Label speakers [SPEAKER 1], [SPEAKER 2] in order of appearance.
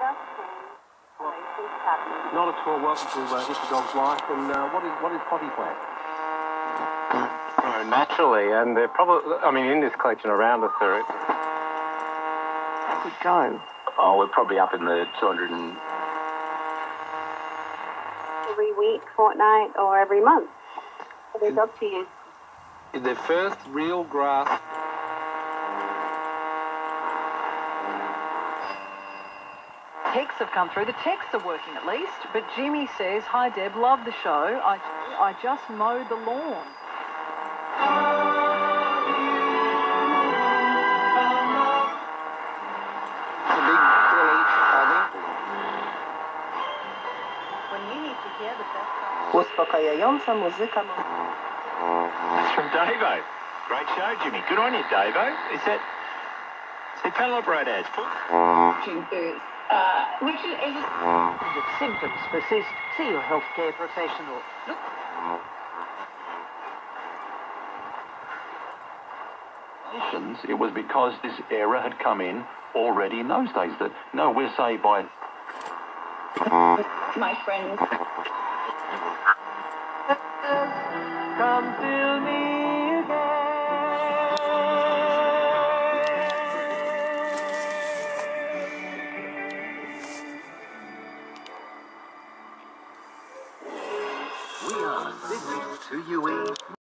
[SPEAKER 1] Not at all. Welcome to Mr. Dog's Life. And what is potty plant?
[SPEAKER 2] Naturally, and they're probably, I mean, in this collection around us, there.
[SPEAKER 3] That would go.
[SPEAKER 4] Oh, we're probably up in the 200 and...
[SPEAKER 5] Every week, fortnight, or every month. It's up to you.
[SPEAKER 1] The first real grass.
[SPEAKER 3] Texts have come through. The texts are working at least. But Jimmy says, "Hi Deb, love the show. I just mowed the lawn." When you need to hear the best song.
[SPEAKER 6] Uspokajająca muzyka.
[SPEAKER 7] That's from Davo. Great show, Jimmy. Good on you, Davo. Is that Penelope right ads?
[SPEAKER 3] If symptoms persist, see your healthcare professional. Look.
[SPEAKER 7] It was because this era had come in already in those days. That no, we're saved by.
[SPEAKER 5] My friend.
[SPEAKER 1] Come fill me again.
[SPEAKER 8] We are listening to you.